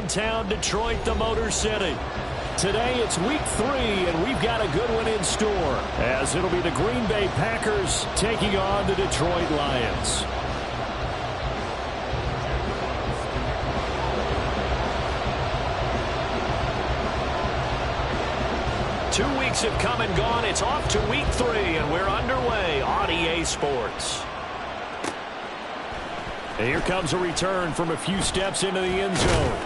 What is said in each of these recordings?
downtown Detroit, the Motor City. Today it's week 3, and we've got a good one in store, as it'll be the Green Bay Packers taking on the Detroit Lions. Two weeks have come and gone. It's off to week 3, and we're underway on EA Sports. And here comes a return from a few steps into the end zone.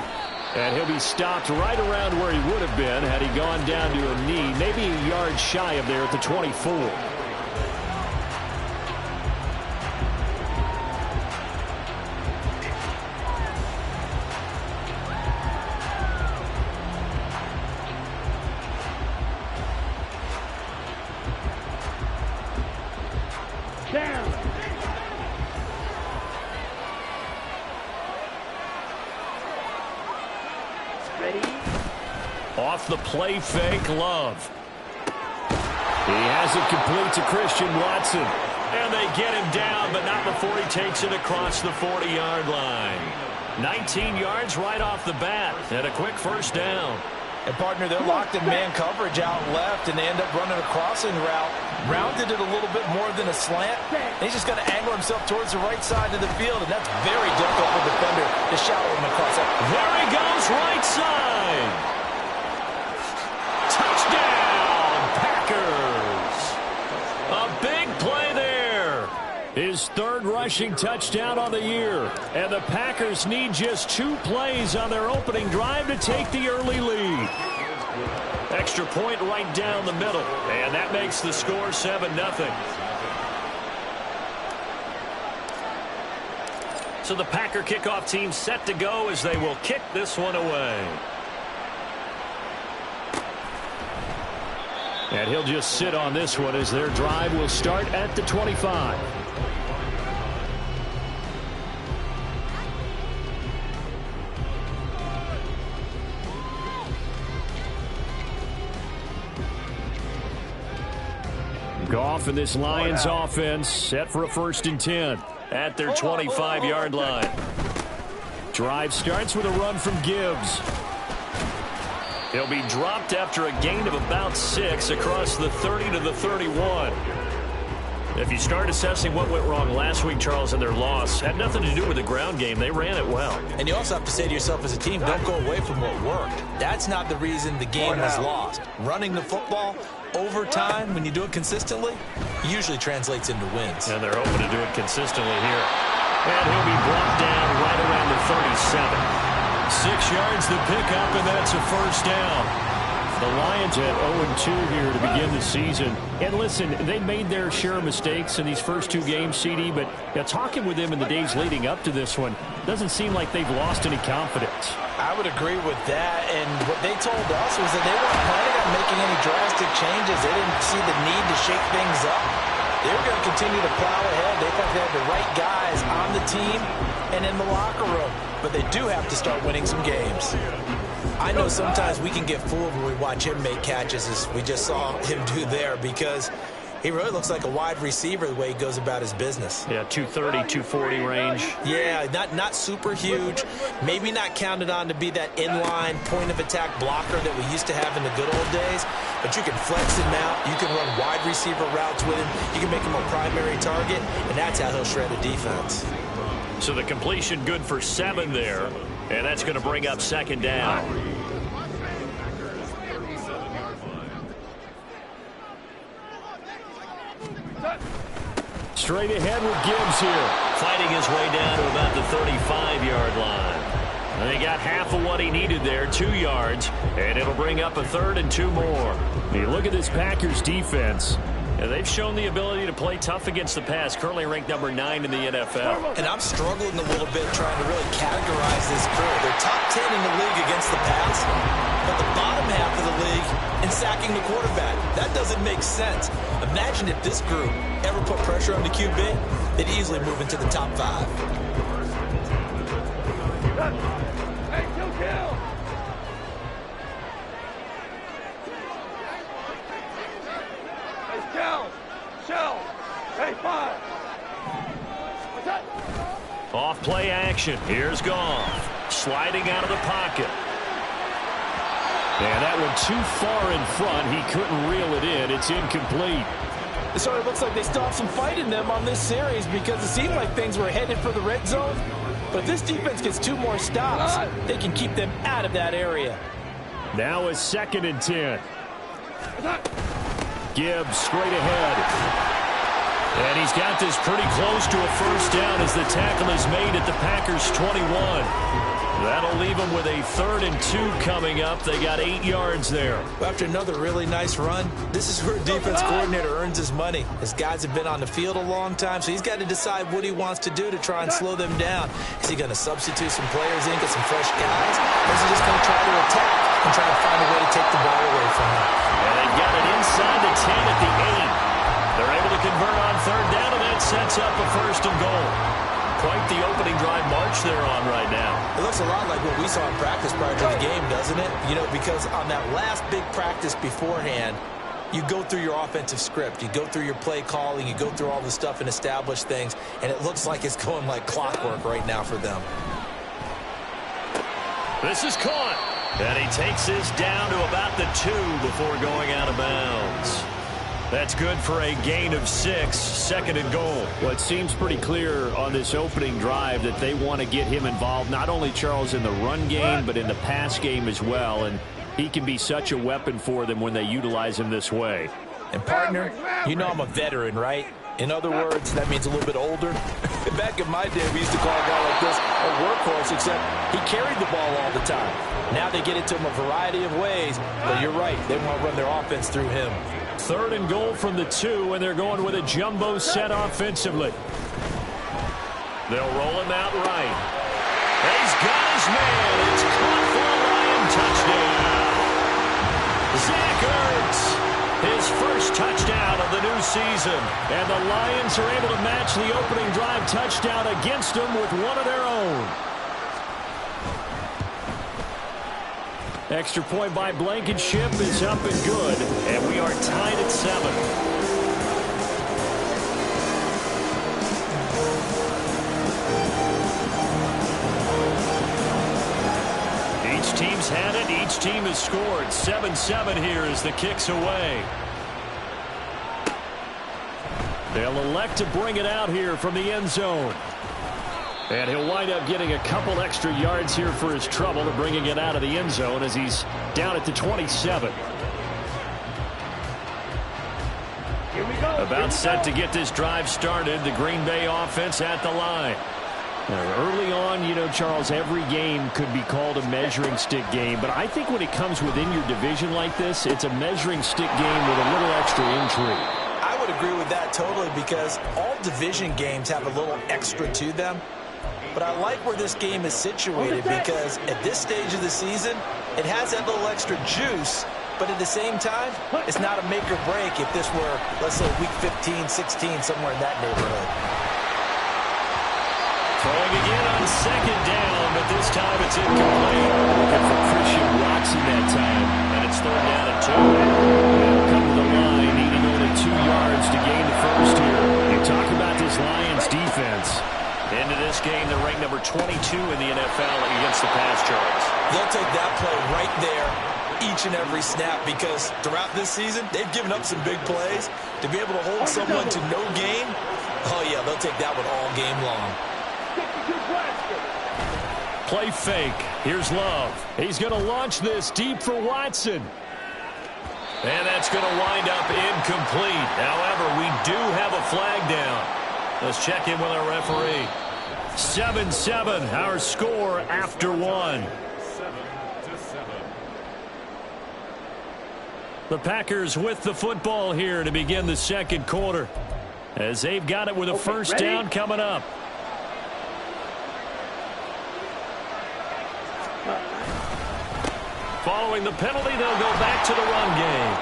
And he'll be stopped right around where he would have been had he gone down to a knee, maybe a yard shy of there at the 24. Off the play fake, Love. He has it complete to Christian Watson. And they get him down, but not before he takes it across the 40-yard line. 19 yards right off the bat, and a quick first down. And, partner, they're locked in man coverage out left, and they end up running a crossing route. Rounded it a little bit more than a slant. And he's just going to angle himself towards the right side of the field, and that's very difficult for the defender to shadow him across that. There he goes, right side. Touchdown, Packers. A big play there. His third rushing touchdown on the year. And the Packers need just 2 plays on their opening drive to take the early lead. Extra point right down the middle. And that makes the score 7-0. So the Packer kickoff team set to go as they will kick this one away. And he'll just sit on this one as their drive will start at the 25. Goff and this Lions offense set for a 1st and 10 at their 25-yard line. Drive starts with a run from Gibbs. He'll be dropped after a gain of about 6 across the 30 to the 31. If you start assessing what went wrong last week, Charles, in their loss, had nothing to do with the ground game. They ran it well. And you also have to say to yourself as a team, don't go away from what worked. That's not the reason the game was lost. Running the football over time, when you do it consistently, usually translates into wins. And they're hoping to do it consistently here. And he'll be brought down right around the 37. 6 yards to pick up, and that's a first down. The Lions at 0-2 here to begin the season. And listen, they made their share of mistakes in these first 2 games, CD, but talking with them in the days leading up to this one, doesn't seem like they've lost any confidence. I would agree with that, and what they told us was that they weren't planning on making any drastic changes. They didn't see the need to shake things up. They were going to continue to plow ahead. They thought they had the right guys on the team and in the locker room. But they do have to start winning some games. I know sometimes we can get fooled when we watch him make catches, as we just saw him do there, because he really looks like a wide receiver the way he goes about his business. Yeah, 230, 240 range. Yeah, not super huge. Maybe not counted on to be that inline point-of-attack blocker that we used to have in the good old days. But you can flex him out. You can run wide receiver routes with him. You can make him a primary target, and that's how he'll shred a defense. So the completion good for 7 there, and that's going to bring up 2nd down. Straight ahead with Gibbs here, fighting his way down to about the 35-yard line. And they got half of what he needed there, 2 yards, and it'll bring up a 3rd and 2 more. You look at this Packers defense, and they've shown the ability to play tough against the pass, currently ranked number 9 in the NFL. And I'm struggling a little bit trying to really categorize this crew. They're top 10 in the league against the pass, but the bottom half of the league in sacking the quarterback. That doesn't make sense. Imagine if this group ever put pressure on the QB, they'd easily move into the top 5. Hey, kill! Shell! Hey, 5! What's that? Off play action. Here's Goff. sliding out of the pocket. And that went too far in front. He couldn't reel it in. It's incomplete. So it looks like they still have some fight in them on this series because it seemed like things were headed for the red zone. But if this defense gets 2 more stops, they can keep them out of that area. Now a 2nd and 10. Gibbs straight ahead. And he's got this pretty close to a first down as the tackle is made at the Packers' 21. That'll leave them with a 3rd and 2 coming up. They got 8 yards there. After another really nice run, this is where a defense coordinator earns his money. His guys have been on the field a long time, so he's got to decide what he wants to do to try and slow them down. Is he going to substitute some players in, get some fresh guys, or is he just going to try to attack and try to find a way to take the ball away from him? And they've got it inside the 10 at the 8. They're able to convert on 3rd down, and that sets up a 1st and goal. Quite the opening drive march they're on right now. It looks a lot like what we saw in practice prior to the game, doesn't it? You know, because on that last big practice beforehand, you go through your offensive script. You go through your play calling. You go through all the stuff and establish things. And it looks like it's going like clockwork right now for them. This is caught. And he takes this down to about the 2 before going out of bounds. That's good for a gain of 6, 2nd and goal. Well, it seems pretty clear on this opening drive that they want to get him involved, not only, Charles, in the run game, but in the pass game as well. And he can be such a weapon for them when they utilize him this way. And, partner, you know I'm a veteran, right? In other words, that means a little bit older. Back in my day, we used to call a guy like this a workhorse, except he carried the ball all the time. Now they get it to him a variety of ways, but you're right. They want to run their offense through him. 3rd and goal from the 2, and they're going with a jumbo set offensively. They'll roll him out right. And he's got his man. It's caught for a Lion touchdown. Zach Ertz, his first touchdown of the new season. And the Lions are able to match the opening drive touchdown against them with one of their own. Extra point by Blankenship is up and good, and we are tied at 7. Each team's had it. Each team has scored. 7-7 here as the kick's away. They'll elect to bring it out here from the end zone. And he'll wind up getting a couple extra yards here for his trouble and bringing it out of the end zone as he's down at the 27. About set to get this drive started. The Green Bay offense at the line. Now, early on, you know, Charles, every game could be called a measuring stick game. But I think when it comes within your division like this, it's a measuring stick game with a little extra intrigue. I would agree with that totally because all division games have a little extra to them. But I like where this game is situated because at this stage of the season, it has that little extra juice. But at the same time, it's not a make or break if this were, let's say, week 15, 16, somewhere in that neighborhood. Throwing again on 2nd down, but this time it's incomplete. Looking for Christian Watson that time, and it's 3rd down and 2. They'll come to the line, needing only 2 yards to gain the first here. You talk about this Lions defense. Into this game, they're ranked number 22 in the NFL against the pass yards. They'll take that play right there each and every snap because throughout this season, they've given up some big plays. To be able to hold someone to no gain, oh yeah, they'll take that one all game long. Play fake. Here's Love. He's going to launch this deep for Watson. And that's going to wind up incomplete. However, we do have a flag down. Let's check in with our referee. 7-7, our score after 1. The Packers with the football here to begin the 2nd quarter, as they've got it with a first down coming up. Following the penalty, they'll go back to the run game.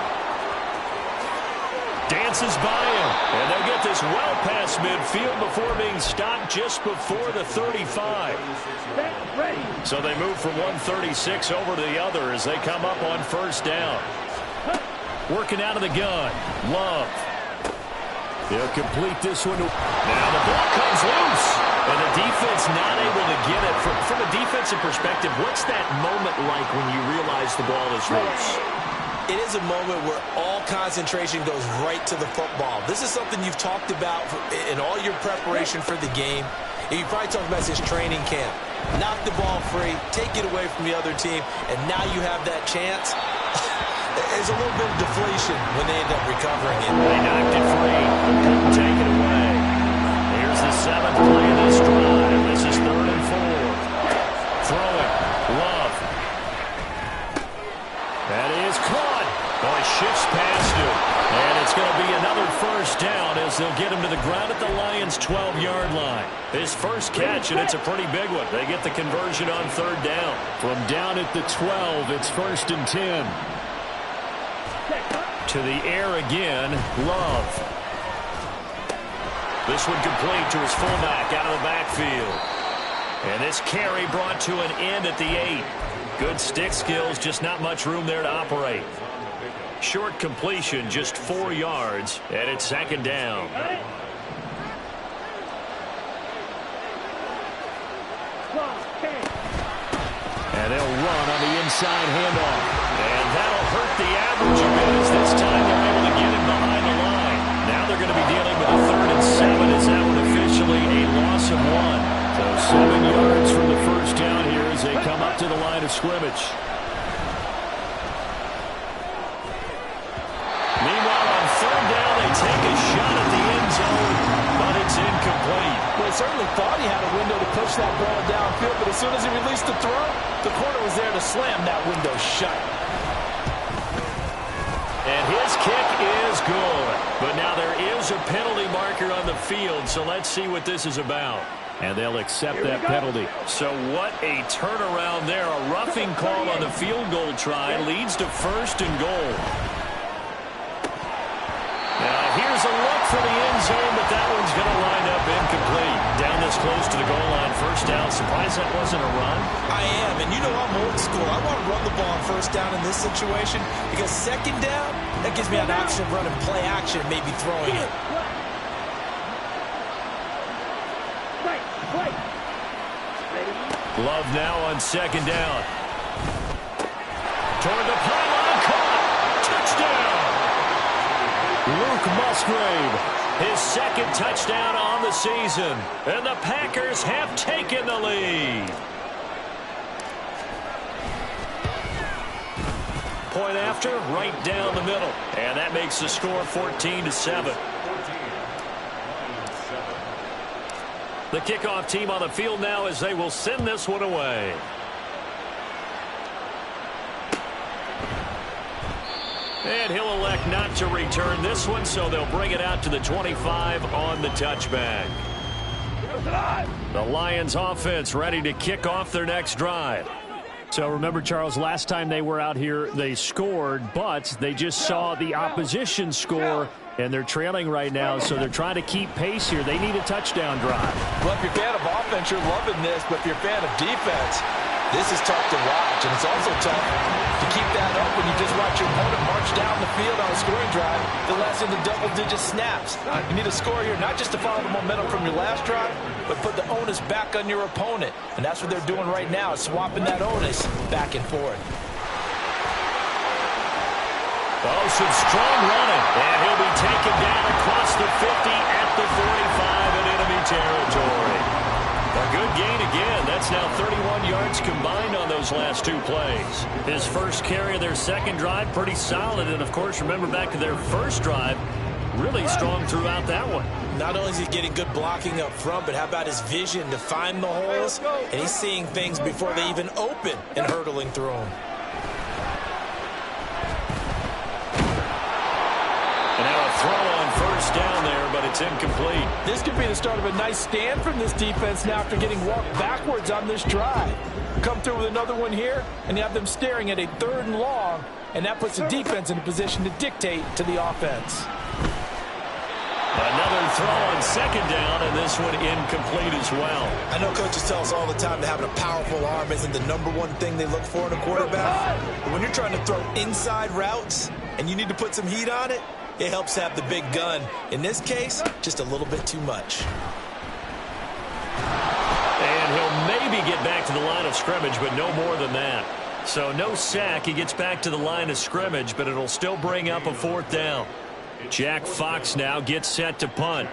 Dances by him, and they'll get this well past midfield before being stopped just before the 35. So they move from 136 over to the other as they come up on first down. Working out of the gun, Love. They'll complete this one. Now the ball comes loose. And the defense not able to get it. From a defensive perspective, what's that moment like when you realize the ball is loose? It is a moment where all concentration goes right to the football. This is something you've talked about in all your preparation for the game. And you probably talked about this training camp. Knock the ball free, take it away from the other team, and now you have that chance. There's a little bit of deflation when they end up recovering it. They knocked it free. Couldn't take it away. Here's the 7th play of this drive. This is 3rd and 4. Throw it. Love. That is caught. Oh, he shifts past him. And it's going to be another first down as they'll get him to the ground at the Lions' 12-yard line. His first catch, and it's a pretty big one. They get the conversion on 3rd down. From down at the 12, it's 1st and 10. To the air again, Love. This one complete to his fullback out of the backfield. And this carry brought to an end at the 8. Good stick skills, just not much room there to operate. Short completion, just 4 yards, and it's 2nd down. And they'll run on the inside handoff. And that'll hurt the average a bit as this time they're able to get him behind the line. Now they're going to be dealing with a 3rd and 7 as that one officially a loss of 1. So 7 yards from the first down here as they come up to the line of scrimmage. Meanwhile, on 3rd down, they take a shot at the end zone, but it's incomplete. Well, he certainly thought he had a window to push that ball downfield, but as soon as he released the throw, the corner was there to slam that window shut. And his kick is good. But now there is a penalty marker on the field, so let's see what this is about. And they'll accept that penalty. So what a turnaround there. A roughing call on the field goal try leads to 1st and goal. Now here's a look for the end zone, but that one's going to line up incomplete. Down this close to the goal line, 1st down. Surprised that wasn't a run? I am, and you know I'm old school. I want to run the ball on 1st down in this situation because 2nd down, that gives me an option of running play action, maybe throwing it. Love now on 2nd down. Toward the pylon, caught. Touchdown! Luke Musgrave, his 2nd touchdown on the season. And the Packers have taken the lead. Point after, right down the middle. And that makes the score 14-7. The kickoff team on the field now as they will send this one away. And he'll elect not to return this one, so they'll bring it out to the 25 on the touchback. The Lions offense ready to kick off their next drive. So remember, Charles, last time they were out here, they scored, but they just saw the opposition score, and they're trailing right now, so they're trying to keep pace here. They need a touchdown drive. Well, if you're a fan of offense, you're loving this, but if you're a fan of defense, this is tough to watch, and it's also tough to keep that up when you just watch your opponent march down the field on a scoring drive that lasts into double-digit snaps. You need a score here, not just to follow the momentum from your last drive, but put the onus back on your opponent. And that's what they're doing right now, swapping that onus back and forth. Oh, some strong running. And he'll be taken down across the 50 at the 45 in enemy territory. A good gain again. That's now 31 yards combined on those last 2 plays. His first carry of their 2nd drive, pretty solid. And, of course, remember back to their first drive, really strong throughout that one. Not only is he getting good blocking up front, but how about his vision to find the holes? And he's seeing things before they even open and hurtling through them. And now a throw on 1st down there, but it's incomplete. This could be the start of a nice stand from this defense now after getting walked backwards on this drive. Come through with another one here, and you have them staring at a 3rd and long, and that puts the defense in a position to dictate to the offense. Another throw on 2nd down, and this one incomplete as well. I know coaches tell us all the time that having a powerful arm isn't the #1 thing they look for in a quarterback. But when you're trying to throw inside routes and you need to put some heat on it, it helps have the big gun. In this case, just a little bit too much. maybe get back to the line of scrimmage, but no more than that. So no sack. He gets back to the line of scrimmage, but it'll still bring up a 4th down. Jack Fox now gets set to punt.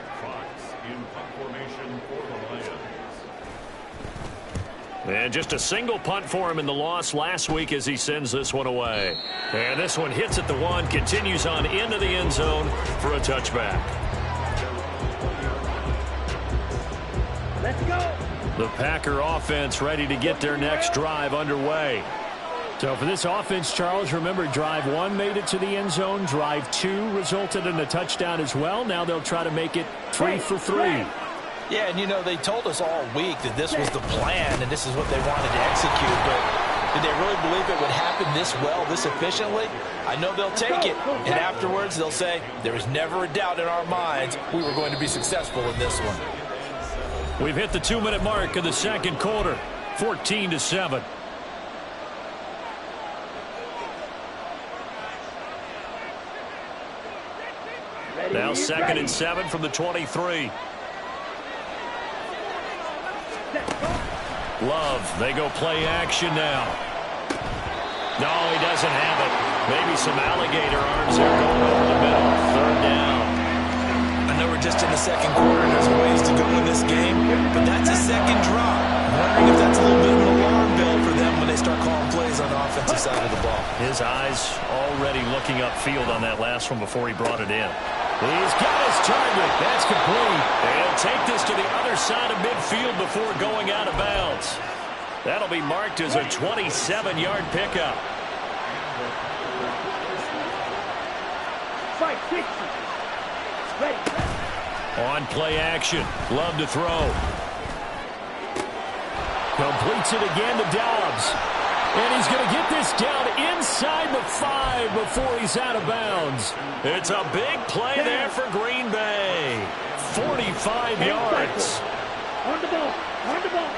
And just a single punt for him in the loss last week as he sends this one away. And this one hits at the 1, continues on into the end zone for a touchback. Let's go. The Packer offense ready to get their next drive underway. So for this offense, Charles, remember, drive 1 made it to the end zone. Drive 2 resulted in a touchdown as well. Now they'll try to make it 3 for 3. Yeah, and, you know, they told us all week that this was the plan and this is what they wanted to execute. But did they really believe it would happen this well, this efficiently? I know they'll take it. And afterwards, they'll say, there was never a doubt in our minds we were going to be successful in this one. We've hit the 2-minute mark of the second quarter, 14-7. Now 2nd and 7 from the 23. Love, they go play action now. No, he doesn't have it. Maybe some alligator arms there going over the middle. 3rd down. I know we're just in the second quarter and there's ways to go in this game, but that's a second drop. I'm wondering if that's a little bit of an alarm bell for them when they start calling plays on the offensive side of the ball. His eyes already looking upfield on that last one before he brought it in. He's got his target. That's complete. They'll take this to the other side of midfield before going out of bounds. That'll be marked as a 27-yard pickup. On play action. Love to throw. Completes it again to Dobbs. And he's going to get this down inside the 5 before he's out of bounds. It's a big play there for Green Bay. 45 yards. On the ball. On the ball.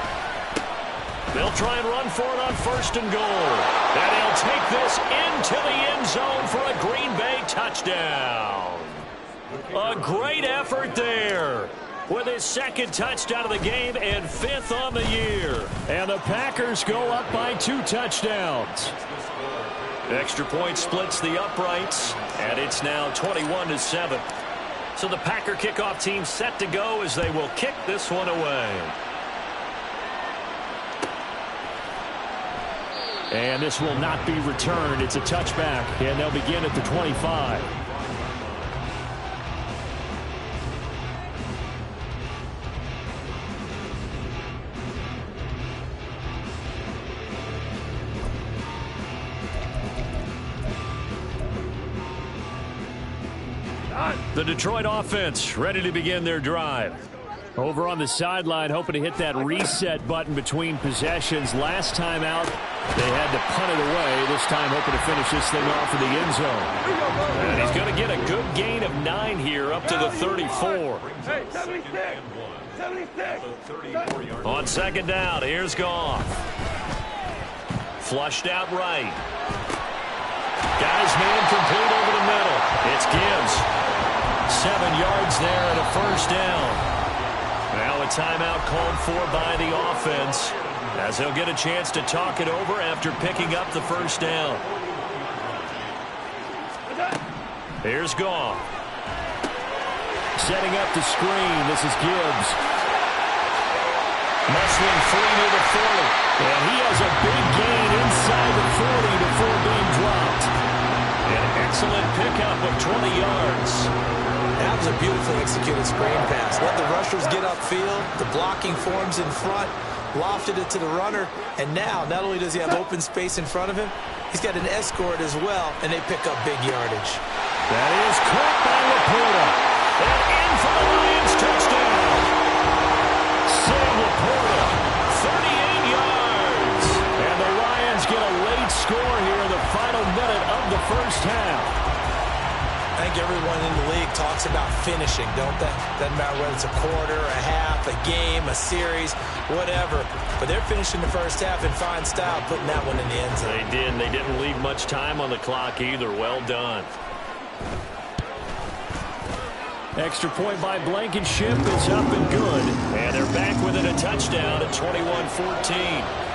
They'll try and run for it on 1st and goal. And he'll take this into the end zone for a Green Bay touchdown. A great effort there, with his 2nd touchdown of the game and 5th on the year. And the Packers go up by 2 touchdowns. Extra point splits the uprights, and it's now 21-7. So the Packer kickoff team set to go as they will kick this one away. And this will not be returned. It's a touchback, and they'll begin at the 25. The Detroit offense ready to begin their drive. Over on the sideline, hoping to hit that reset button between possessions. Last time out, they had to punt it away. This time, hoping to finish this thing off in the end zone. And he's going to get a good gain of 9 here, up to the 34. Hey, 76. 76. On 2nd down, here's Goff. Flushed out right. Got his man complete over the middle. It's Gibbs. 7 yards there and a 1st down. Now a timeout called for by the offense, as he'll get a chance to talk it over after picking up the 1st down. Here's Goff. Setting up the screen. This is Gibbs. Muscling free near the 40. And he has a big gain inside the 40 before being dropped. An excellent pickup of 20 yards. That was a beautifully executed screen pass. Let the rushers get upfield. The blocking forms in front. Lofted it to the runner. And now, not only does he have open space in front of him, he's got an escort as well, and they pick up big yardage. That is caught by Laporta. And in for the Lions touchdown. Sam Laporta, 38 yards. And the Lions get a late score here in the final minute of the 1st half. I think everyone in the league talks about finishing, don't they? Doesn't matter whether it's a quarter, a half, a game, a series, whatever. But they're finishing the 1st half in fine style, putting that one in the end zone. They did. They didn't leave much time on the clock either. Well done. Extra point by Blankenship is up and good. And they're back within a touchdown at 21-14.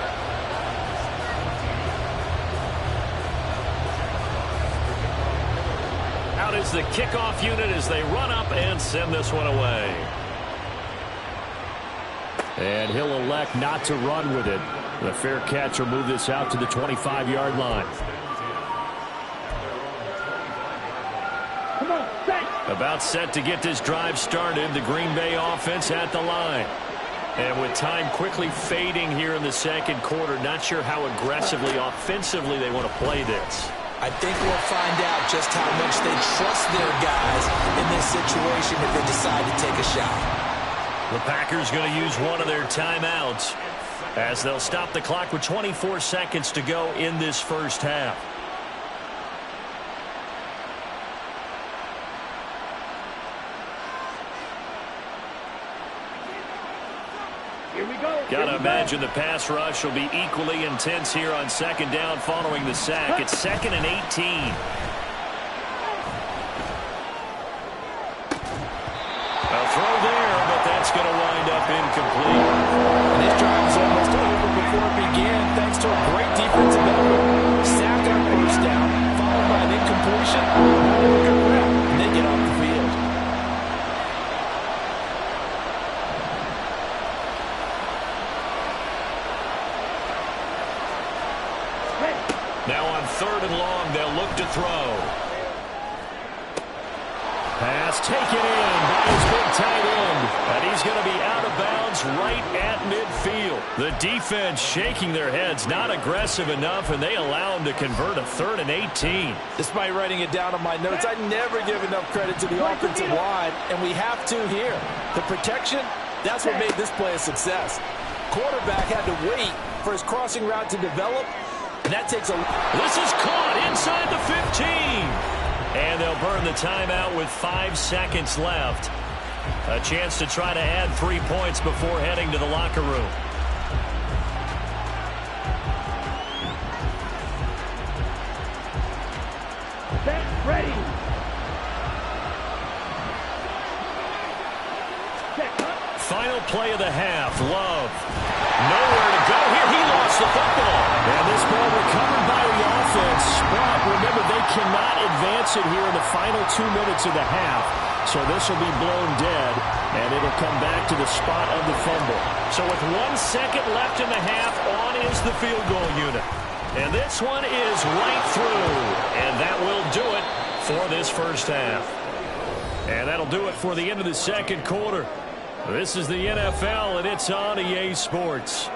Out is the kickoff unit as they run up and send this one away. And he'll elect not to run with it. The fair catch will move this out to the 25-yard line. Come on, set. About set to get this drive started. The Green Bay offense at the line. And with time quickly fading here in the second quarter, not sure how aggressively, offensively they want to play this. I think we'll find out just how much they trust their guys in this situation if they decide to take a shot. The Packers going to use one of their timeouts as they'll stop the clock with 24 seconds to go in this first half. Here we go. Got to imagine the pass rush will be equally intense here on second down following the sack. It's 2nd and 18. A throw there, but that's going to wind up incomplete. And this drive was almost over before it began thanks to a great defensive effort. Sack on first down, followed by an incompletion. And they get off the field. Now on 3rd and long, they'll look to throw. Pass taken in by his big tight end. And he's going to be out of bounds right at midfield. The defense shaking their heads, not aggressive enough, and they allow him to convert a 3rd and 18. Despite writing it down on my notes, I never give enough credit to the offensive line, and we have to here. The protection, that's what made this play a success. Quarterback had to wait for his crossing route to develop, and that takes a... This is caught inside the 15. And they'll burn the timeout with 5 seconds left. A chance to try to add 3 points before heading to the locker room. Set, ready. Set, cut. Final play of the half. Love. Nowhere to go here. He lost the football. And this ball recovered by the offense. But remember, they cannot advance it here in the final 2 minutes of the half. So this will be blown dead, and it'll come back to the spot of the fumble. So with 1 second left in the half, on is the field goal unit. And this one is right through. And that will do it for this first half. And that'll do it for the end of the second quarter. This is the NFL, and it's on EA Sports.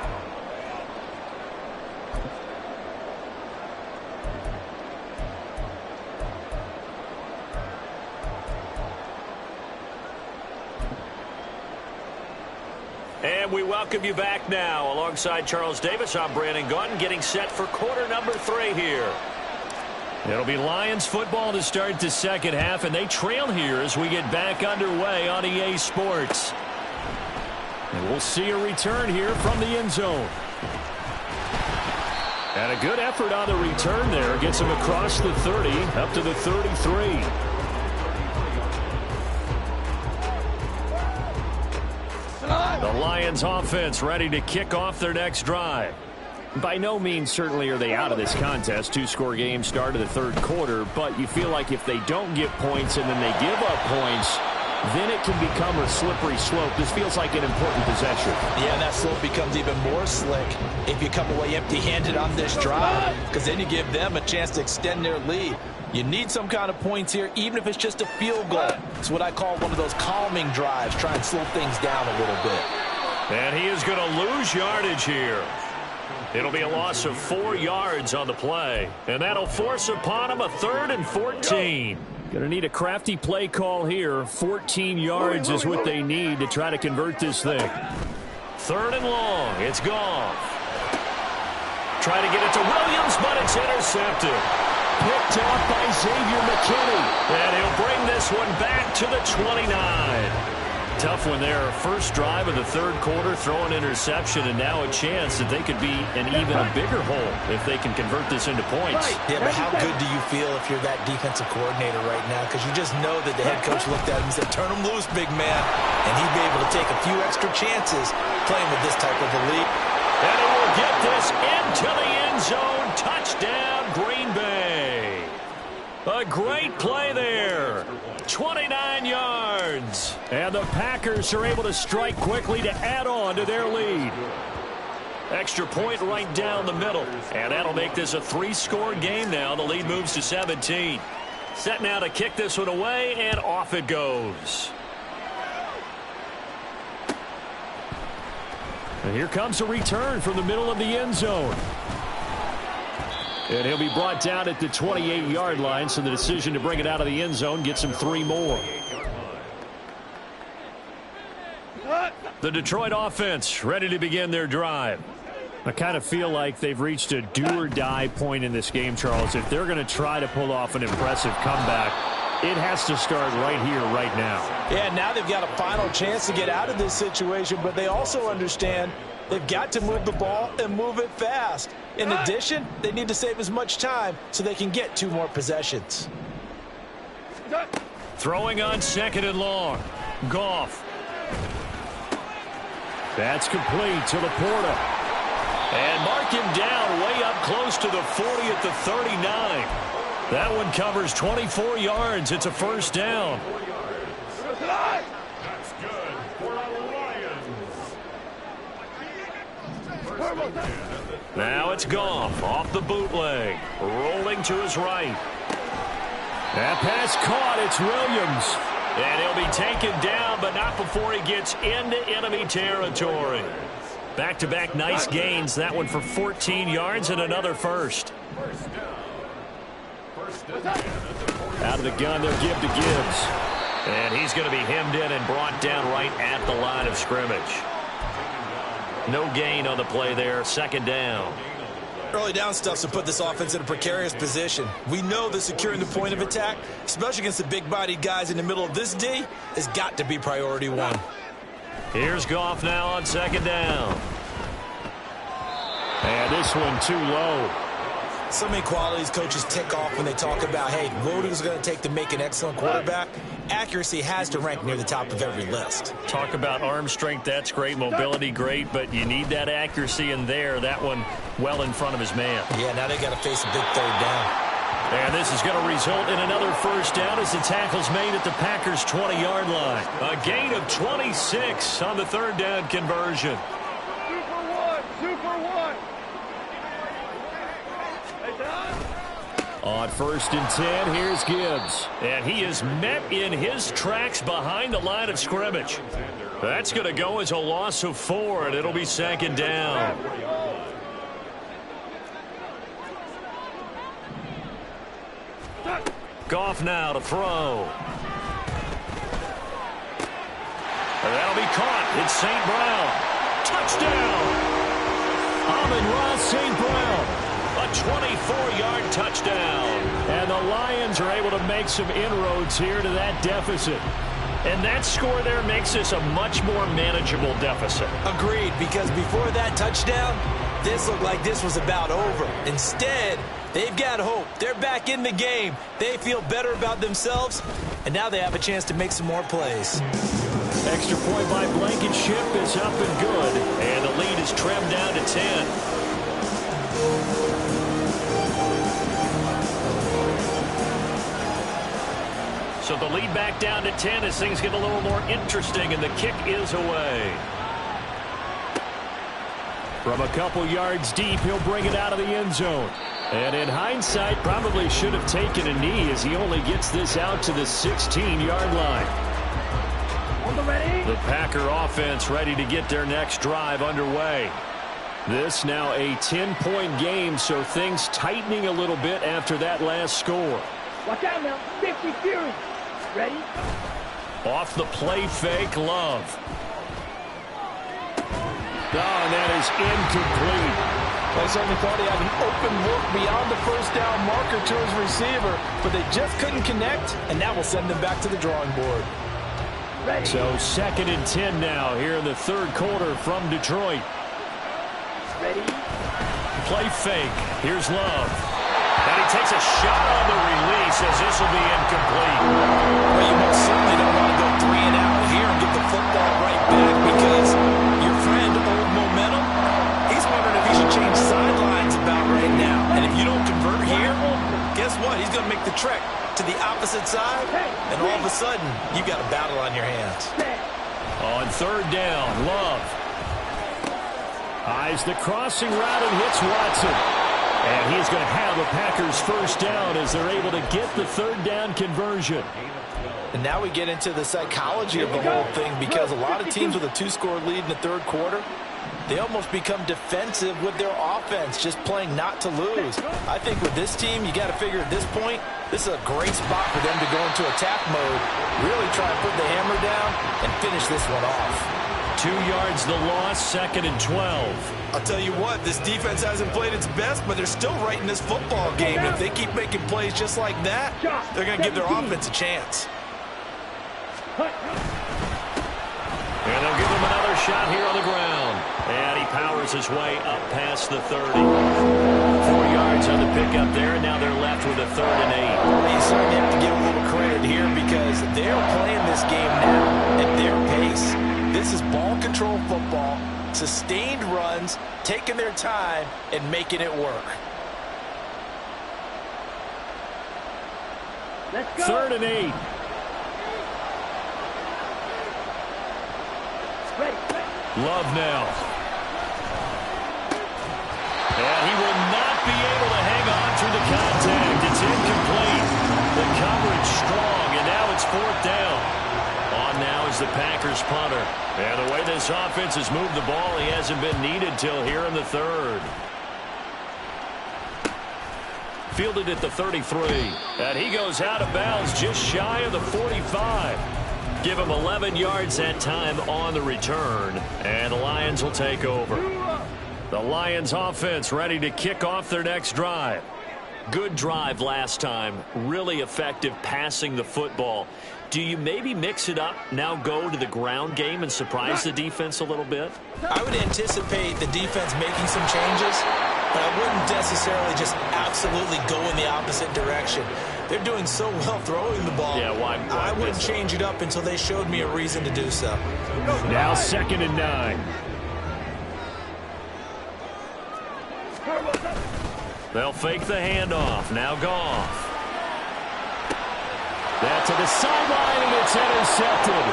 And we welcome you back now. Alongside Charles Davis, I'm Brandon Gunn, getting set for quarter number 3 here. It'll be Lions football to start the second half, and they trail here as we get back underway on EA Sports. And we'll see a return here from the end zone. And a good effort on the return there. Gets him across the 30, up to the 33. The Lions offense ready to kick off their next drive. By no means certainly are they out of this contest. 2-score game start of the third quarter, but you feel like if they don't get points and then they give up points, then it can become a slippery slope. This feels like an important possession. Yeah, and that slope becomes even more slick if you come away empty-handed on this drive, because then you give them a chance to extend their lead. You need some kind of points here, even if it's just a field goal. It's what I call one of those calming drives, try and slow things down a little bit. And he is going to lose yardage here. It'll be a loss of 4 yards on the play, and that'll force upon him a 3rd and 14. Going to need a crafty play call here. 14 yards is what they need to try to convert this thing. 3rd and long. It's gone. Try to get it to Williams, but it's intercepted. Picked off by Xavier McKinney. And he'll bring this one back to the 29. tough one there. First drive of the third quarter, throw an interception, and now a chance that they could be in even a bigger hole if they can convert this into points. Yeah, but how good do you feel if you're that defensive coordinator right now? Because you just know that the head coach looked at him and said, turn him loose, big man. And he'd be able to take a few extra chances playing with this type of a lead. And he will get this into the end zone. Touchdown, Green Bay. A great play there. 29 yards. And the Packers are able to strike quickly to add on to their lead. Extra point right down the middle. And that'll make this a 3-score game now. The lead moves to 17. Set now to kick this one away, and off it goes. And here comes a return from the middle of the end zone. And he'll be brought down at the 28-yard line, so the decision to bring it out of the end zone gets him 3 more. The Detroit offense ready to begin their drive. I kind of feel like they've reached a do-or-die point in this game, Charles. If they're going to try to pull off an impressive comeback, it has to start right here, right now. Yeah, now they've got a final chance to get out of this situation, but they also understand they've got to move the ball and move it fast. In addition, they need to save as much time so they can get 2 more possessions. Throwing on 2nd and long. Goff. That's complete to Laporta. And mark him down way up close to the 40 at the 39. That one covers 24 yards. It's a first down. That's good for the Lions. Now it's Goff off the bootleg. Rolling to his right. That pass caught. It's Williams. And he'll be taken down, but not before he gets into enemy territory. Back-to-back nice gains. That one for 14 yards and another first. Out of the gun, they'll give to Gibbs. And he's going to be hemmed in and brought down right at the line of scrimmage. No gain on the play there. 2nd down. Early down stuff to put this offense in a precarious position. We know that securing the point of attack, especially against the big-bodied guys in the middle of this D, has got to be priority 1. Here's Goff now on 2nd down. And this one too low. So many qualities coaches tick off when they talk about, hey, what is going to take to make an excellent quarterback? Accuracy has to rank near the top of every list. Talk about arm strength, that's great. Mobility, great, but you need that accuracy in there. That one well in front of his man. Yeah, now they got to face a big 3rd down. And this is going to result in another first down as the tackle's made at the Packers' 20-yard line. A gain of 26 on the 3rd down conversion. Super one. On 1st and 10, here's Gibbs. And he is met in his tracks behind the line of scrimmage. That's going to go as a loss of 4, and it'll be 2nd down. Goff now to throw. And that'll be caught. It's St. Brown. Touchdown! Amon-Ra St. Brown. A 24-yard touchdown. And the Lions are able to make some inroads here to that deficit. And that score there makes this a much more manageable deficit. Agreed, because before that touchdown, this looked like this was about over. Instead, they've got hope. They're back in the game. They feel better about themselves, and now they have a chance to make some more plays. Extra point by Blankenship is up and good, and the lead is trimmed down to 10. So the lead back down to 10 as things get a little more interesting, and the kick is away. From a couple yards deep, he'll bring it out of the end zone. And in hindsight, probably should have taken a knee as he only gets this out to the 16-yard line. The Packer offense ready to get their next drive underway. This now a 10-point game, so things tightening a little bit after that last score. Watch out now. 50 Fury. Ready? Off the play fake, Love. Oh, and that is incomplete. They certainly thought he had an open look beyond the first down marker to his receiver, but they just couldn't connect, and that will send them back to the drawing board. So 2nd and 10 now here in the third quarter from Detroit. Ready? Play fake. Here's Love. And he takes a shot on the release as this will be incomplete. Well, you most certainly don't want to go 3 and out here and get the football right back because your friend, Old Momentum, he's wondering if he should change sidelines about right now. And if you don't convert here, guess what? He's going to make the trek to the opposite side, and all of a sudden, you got a battle on your hands. On 3rd down, Love. Eyes the crossing route and hits Watson. And he's going to have a Packers first down as they're able to get the 3rd down conversion. And now we get into the psychology of the whole thing because a lot of teams with a 2-score lead in the third quarter, they almost become defensive with their offense, just playing not to lose. I think with this team, you got to figure at this point, this is a great spot for them to go into attack mode, really try and put the hammer down and finish this one off. 2 yards the loss, 2nd and 12. I'll tell you what, this defense hasn't played its best, but they're still right in this football game. And if they keep making plays just like that, they're going to give their offense a chance. And they'll give him another shot here on the ground. And he powers his way up past the 30. 4 yards on the pickup there, and now they're left with a 3rd and 8. You certainly have to give a little credit here because they're playing this game now at their pace. This is ball control football, sustained runs, taking their time, and making it work. Let's go. 3rd and 8. Ready. Love now. And he will not be able to hang on through the contact. It's incomplete. The coverage strong, and now it's 4th down. On now is the Packers punter. And the way this offense has moved the ball, he hasn't been needed till here in the 3rd. Fielded at the 33. And he goes out of bounds just shy of the 45. Give him 11 yards that time on the return. And the Lions will take over. The Lions offense ready to kick off their next drive. Good drive last time. Really effective passing the football. Do you maybe mix it up, now go to the ground game and surprise the defense a little bit? I would anticipate the defense making some changes, but I wouldn't necessarily just absolutely go in the opposite direction. They're doing so well throwing the ball. Yeah, why I wouldn't change it up until they showed me a reason to do so. Now 2nd and 9. They'll fake the handoff. Now Goff. That to the sideline, and it's intercepted.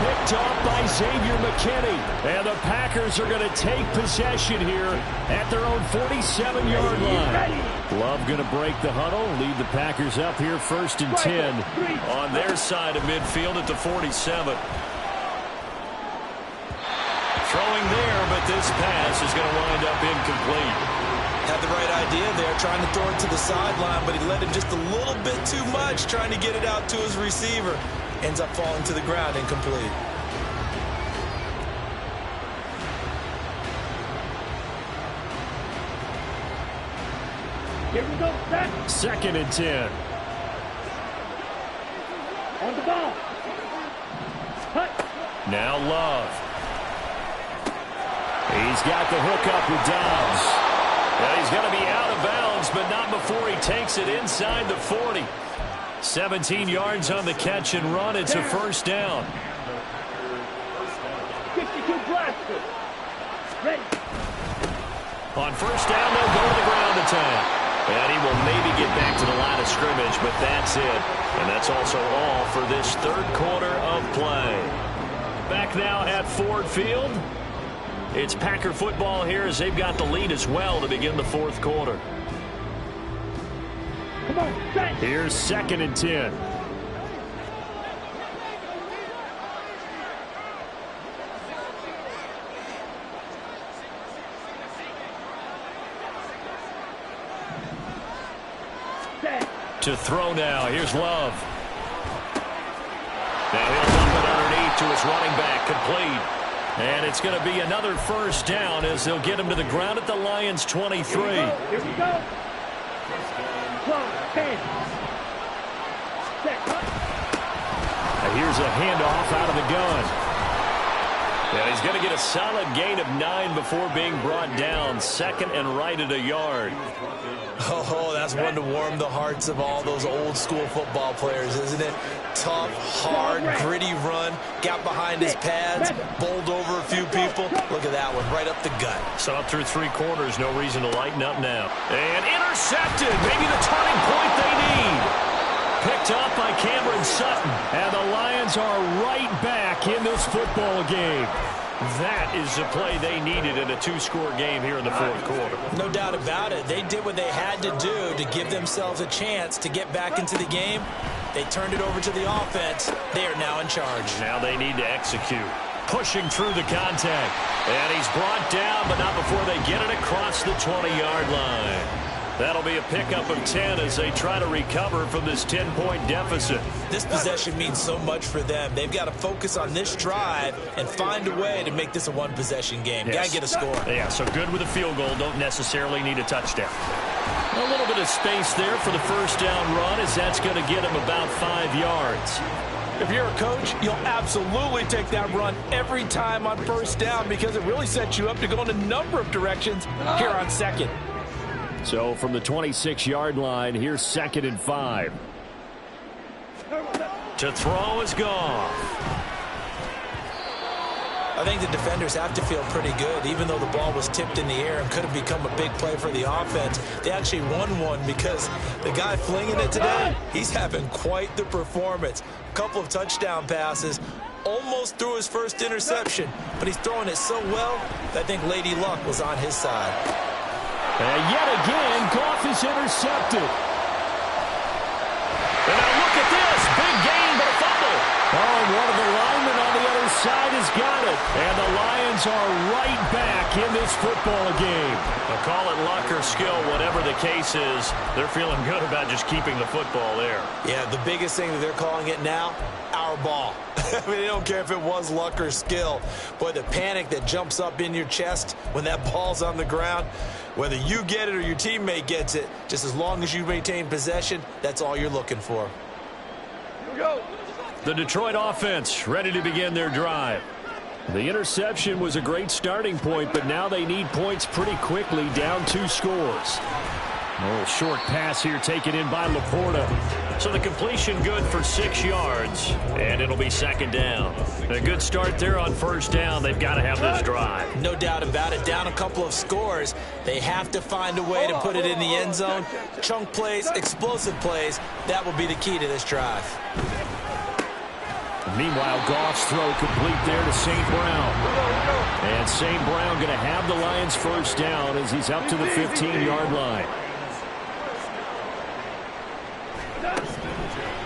Picked off by Xavier McKinney. And the Packers are going to take possession here at their own 47-yard line. Love going to break the huddle, lead the Packers up here 1st and 10 on their side of midfield at the 47. Throwing there, but this pass is going to wind up incomplete. Had the right idea there, trying to throw it to the sideline, but he let it just a little bit too much, trying to get it out to his receiver. Ends up falling to the ground, incomplete. Here we go. Set. 2nd and 10. On the ball. Cut. Now Love. He's got the hook up with Dobbs. And he's going to be out of bounds, but not before he takes it inside the 40. 17 yards on the catch and run. It's a first down. 52 blaster. Ready. On first down, they'll go to the ground attack. And he will maybe get back to the line of scrimmage, but that's it. And that's also all for this third quarter of play. Back now at Ford Field. It's Packer football here as they've got the lead as well to begin the fourth quarter. Come on, set. Here's 2nd and 10. Set. To throw now. Here's Love. Now he'll dump it underneath to his running back. Complete. And it's going to be another first down as they'll get him to the ground at the Lions' 23. Here we go. 12, 10. Set. And here's Here's a handoff out of the gun. And he's going to get a solid gain of 9 before being brought down. Second and right at a yard. Oh, that's one to warm the hearts of all those old school football players, isn't it? Tough, hard, gritty run. Got behind his pads, bowled over a few people. Look at that one, right up the gut. So up through 3 quarters, no reason to lighten up now. And intercepted, maybe the turning point they need. Picked up by Cameron Sutton. And the Lions are right back in this football game. That is the play they needed in a 2-score game here in the 4th quarter. No doubt about it. They did what they had to do to give themselves a chance to get back into the game. They turned it over to the offense. They are now in charge. Now they need to execute. Pushing through the contact. And he's brought down, but not before they get it across the 20-yard line. That'll be a pickup of 10 as they try to recover from this 10-point deficit. This possession means so much for them. They've got to focus on this drive and find a way to make this a one-possession game. Yes. Got to get a score. Yeah, so good with a field goal. Don't necessarily need a touchdown. A little bit of space there for the first down run as that's going to get him about 5 yards. If you're a coach, you'll absolutely take that run every time on first down because it really sets you up to go in a number of directions here on second. So from the 26-yard line, here's 2nd and 5. To throw is gone. I think the defenders have to feel pretty good. Even though the ball was tipped in the air and could have become a big play for the offense, they actually won one because the guy flinging it today, he's having quite the performance. A couple of touchdown passes, almost threw his first interception, but he's throwing it so well that I think Lady Luck was on his side. And yet again, Goff is intercepted. And now look at this. Big gain, but a fumble. Oh, and one of the linemen on the other side has got it. And the Lions are right back in this football game. Now call it luck or skill, whatever the case is. They're feeling good about just keeping the football there. Yeah, the biggest thing that they're calling it now, our ball. I mean, they don't care if it was luck or skill. Boy, the panic that jumps up in your chest when that ball's on the ground, whether you get it or your teammate gets it, just as long as you maintain possession, that's all you're looking for. Here we go. The Detroit offense ready to begin their drive. The interception was a great starting point, but now they need points pretty quickly, down 2 scores. A little short pass here taken in by Laporta. So the completion good for 6 yards, and it'll be 2nd down. A good start there on first down. They've got to have this drive. No doubt about it. Down a couple of scores. They have to find a way to put it in the end zone. Chunk plays, explosive plays. That will be the key to this drive. Meanwhile, Goff's throw complete there to St. Brown. And St. Brown going to have the Lions first down as he's up to the 15-yard line.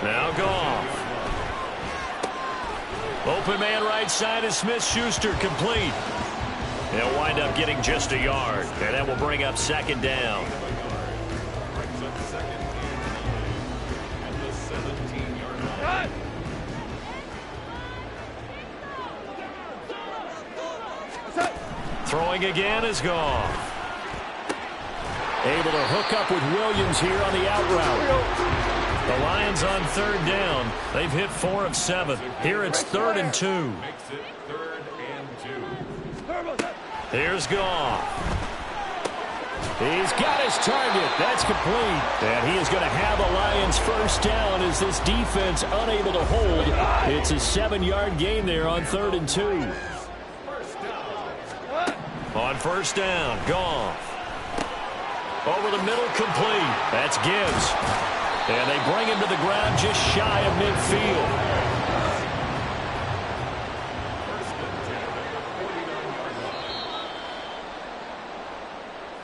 Now Goff. Open man right side is Smith-Schuster, complete. They'll wind up getting just a yard, and that will bring up 2nd down. Throwing again is Goff. Able to hook up with Williams here on the out route. The Lions on 3rd down. They've hit 4 of 7. Here it's 3rd and 2. Here's Goff. He's got his target. That's complete. And he is going to have a Lions first down as this defense unable to hold. It's a 7-yard gain there on 3rd and 2. On first down, Goff. Over the middle, complete. That's Gibbs. And they bring him to the ground just shy of midfield.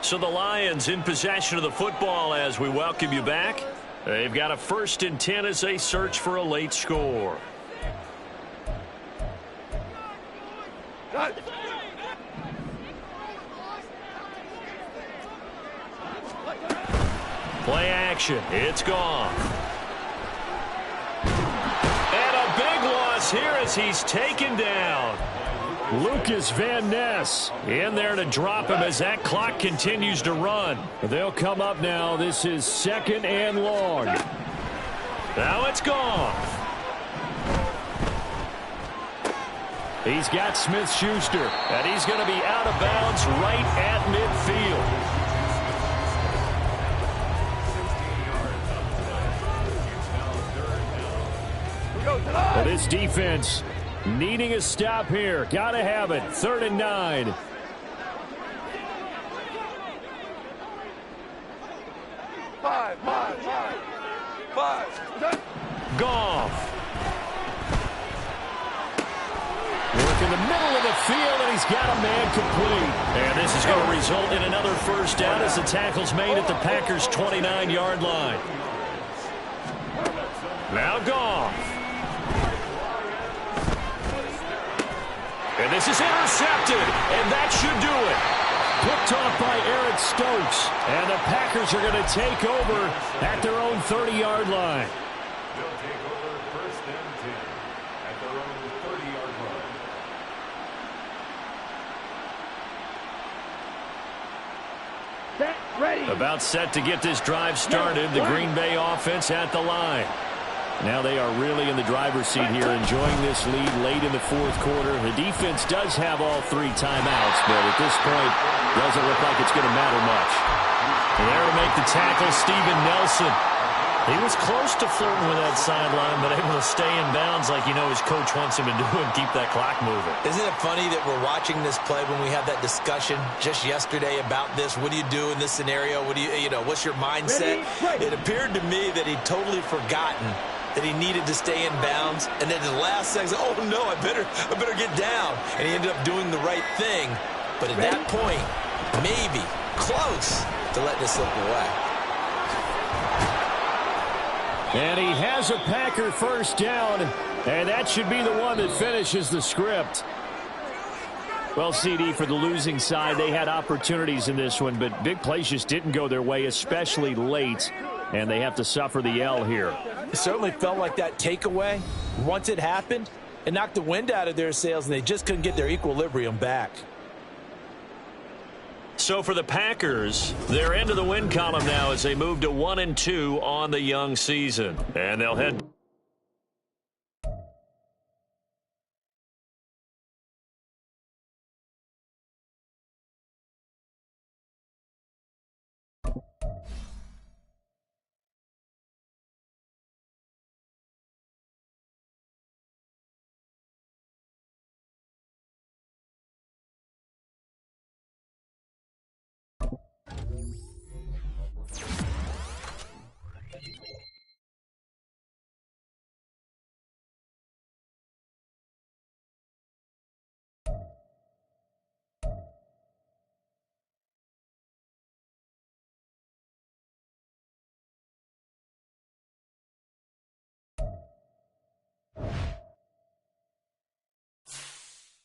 So the Lions in possession of the football as we welcome you back. They've got a 1st and 10 as they search for a late score. Play action. It's Goff. And a big loss here as he's taken down. Lucas Van Ness in there to drop him as that clock continues to run. They'll come up now. This is 2nd and long. Now it's Goff. He's got Smith-Schuster, and he's going to be out of bounds right at midfield. Well, this defense needing a stop here. Got to have it. 3rd and 9. Five. Goff. Work in the middle of the field, and he's got a man complete. And this is going to result in another first down as the tackle's made at the Packers' 29-yard line. Now Goff. And this is intercepted, and that should do it. Picked off by Eric Stokes, and the Packers are going to take over at their own 30-yard line. They'll take over 1st and 10 at their own 30-yard line. Set, ready. About set to get this drive started, the Green Bay offense at the line. Now they are really in the driver's seat here, enjoying this lead late in the 4th quarter. The defense does have all 3 timeouts, but at this point, doesn't look like it's going to matter much. There to make the tackle, Steven Nelson. He was close to flirting with that sideline, but able to stay in bounds like his coach wants him to do and keep that clock moving. Isn't it funny that we're watching this play when we had that discussion just yesterday about this? What do you do in this scenario? What do what's your mindset? It appeared to me that he'd totally forgotten that he needed to stay in bounds, and then in the last second, oh no, I better get down. And he ended up doing the right thing. But at that point, maybe close to letting it slip away. And he has a Packer first down, and that should be the one that finishes the script. Well, CD, for the losing side, they had opportunities in this one, but big plays just didn't go their way, especially late, and they have to suffer the L here. It certainly felt like that takeaway, once it happened, it knocked the wind out of their sails, and they just couldn't get their equilibrium back. So for the Packers, they're into the win column now as they move to 1-2 on the young season. And they'll head